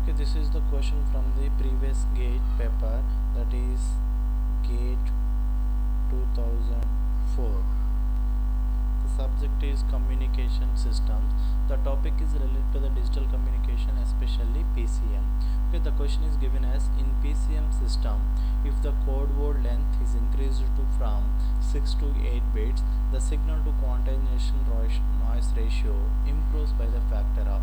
Okay, this is the question from the previous GATE paper, that is GATE 2004. The subject is communication systems. The topic is related to the digital communication, especially PCM. Okay, the question is given as in PCM system, if the code word length is increased to from 6 to 8 bits, the signal to quantization noise ratio improves by the factor of.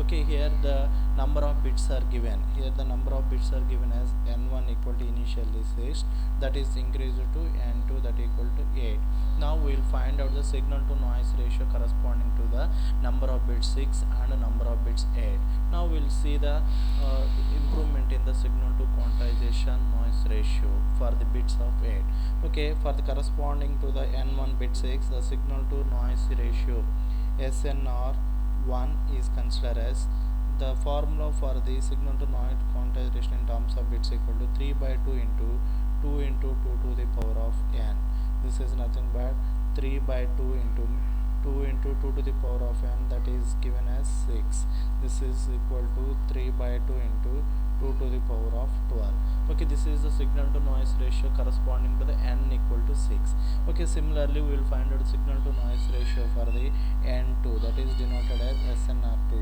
Okay, here the number of bits are given. Here the number of bits are given as n1 equal to initially 6, that is increased to n2 that equal to 8. Now we will find out the signal to noise ratio corresponding to the number of bits 6 and number of bits 8. Now we will see the improvement in the signal to quantization noise ratio for the bits of 8. Okay, for the corresponding to the n1 bit 6, the signal to noise ratio SNR 1 is considered as the formula for the signal to noise quantization in terms of bits equal to 3 by 2 into 2 into 2 to the power of n. This is nothing but 3 by 2 into 2 into 2 to the power of n, that is given as 6. This is equal to 3 by 2 into 2 to the power of 12. Okay, this is the signal to noise ratio corresponding to the n equal to 6. Okay, similarly we will find out signal to noise ratio for the n2, that is denoted as SNR2,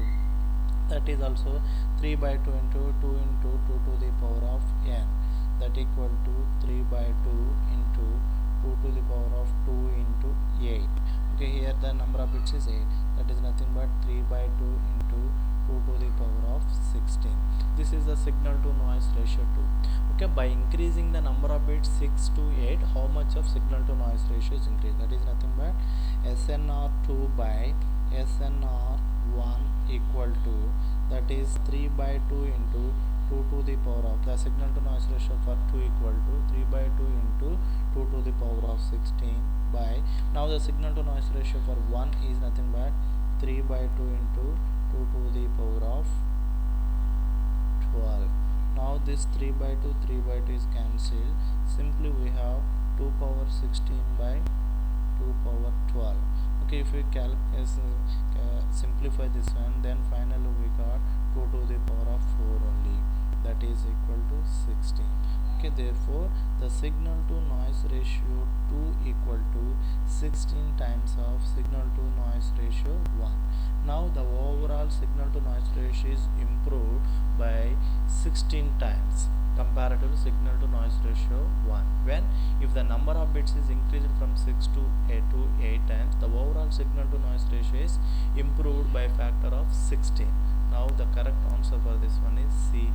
that is also 3 by 2 into 2 into 2 to the power of n, that equal to 3 by 2 into 2 to the power of 2 into 8. Okay, here the number of bits is 8, that is nothing but 3 by 2 into 2 to the power of 16. This is the signal to noise ratio 2. Okay, by increasing the number of bits 6 to 8, how much of signal to noise ratio is increased? That is nothing but SNR2 by SNR1 equal to, that is 3 by 2 into 2 to the power of, the signal to noise ratio for 2 equal to 3 by 2 into 2 to the power of 16 by, now the signal to noise ratio for 1 is nothing but 3 by 2 into 2 to the power of 12. Now this 3 by 2 is cancelled. Simply we have 2 power 16 by 2 power 12. Okay, if we simplify this one, then finally we got 2 to the power of 4 only, that is equal to 16. Okay, therefore the signal to noise ratio 2 equal to 16 times of signal to noise ratio 1. Now the overall signal to noise ratio is improved by 16 times compared to signal to noise ratio 1. When if the number of bits is increased from 6 to 8 times, the overall signal to noise ratio is improved by factor of 16. Now the correct answer for this one is C.